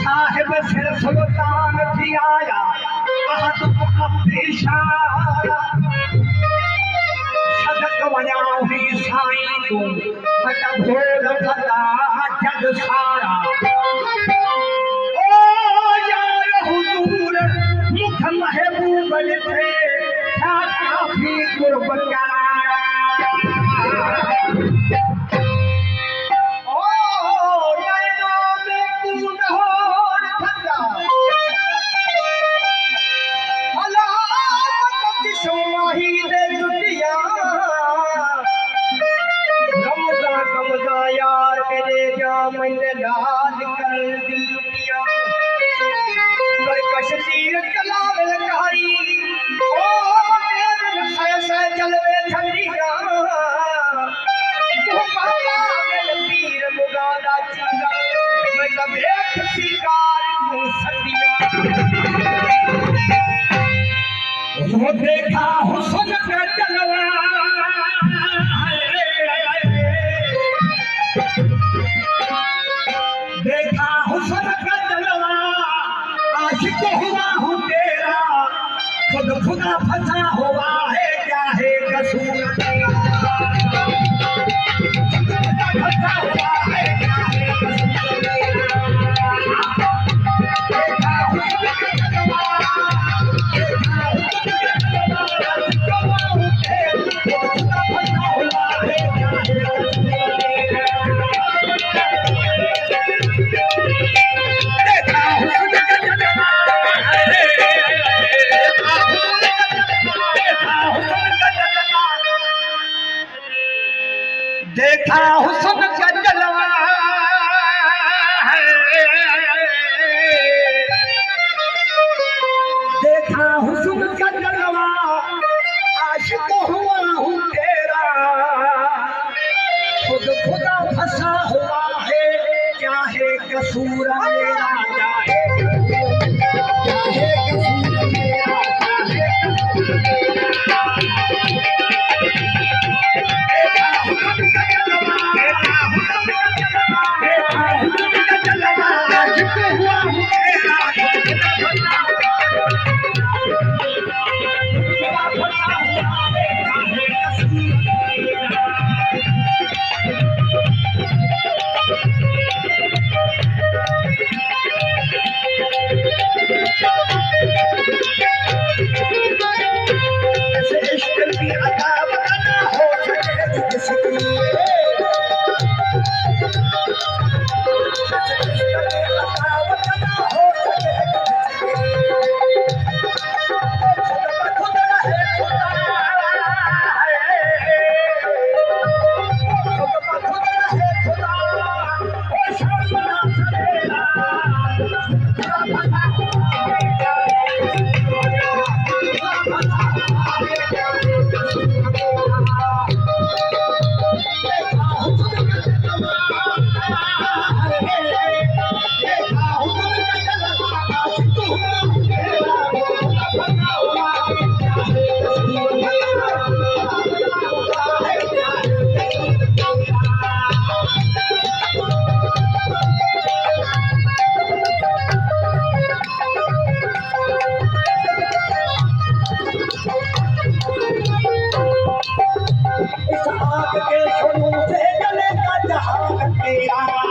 साहिब सिर सुल्तान थी आया आहत सदक वञा हुई साईं तूं मत भोल भला जग सारा ओ यार हुजूर मुख महबूब ॾिठे छा काफ़ी कुर्ब करारा यार मेरे जामन लाल कर दिलिया पर कशतीर कलावे कारी ओ मेरे सै जलवे ठंडिया तू बाबा मेरे पीर मुगादा चंगा मैं तबे शिकार हूं सदिया वो देखा हुस्न का जलवा देखा हुस्न का जलवा आशिक हुआ हूँ तेरा खुद खुदा फंसा हुआ है क्या है कसूर तेरा खुदा फंसा हुआ है क्या है कसूर तेरा देखा हुस्न का जलवा देखा हुस्न का जलवा आशिक हुआ हूँ तेरा खुद खुदा फंसा हुआ है क्या है कसूर देखा हुस्न का जलवा देखा हुस्न का जलवा आशिक हुआ हूँ तेरा खुद खुदा फंसा हुआ है क्या है कसूर मेरा क्या है कसूर मेरा इस आग के शुरू से जले का जहान तेरा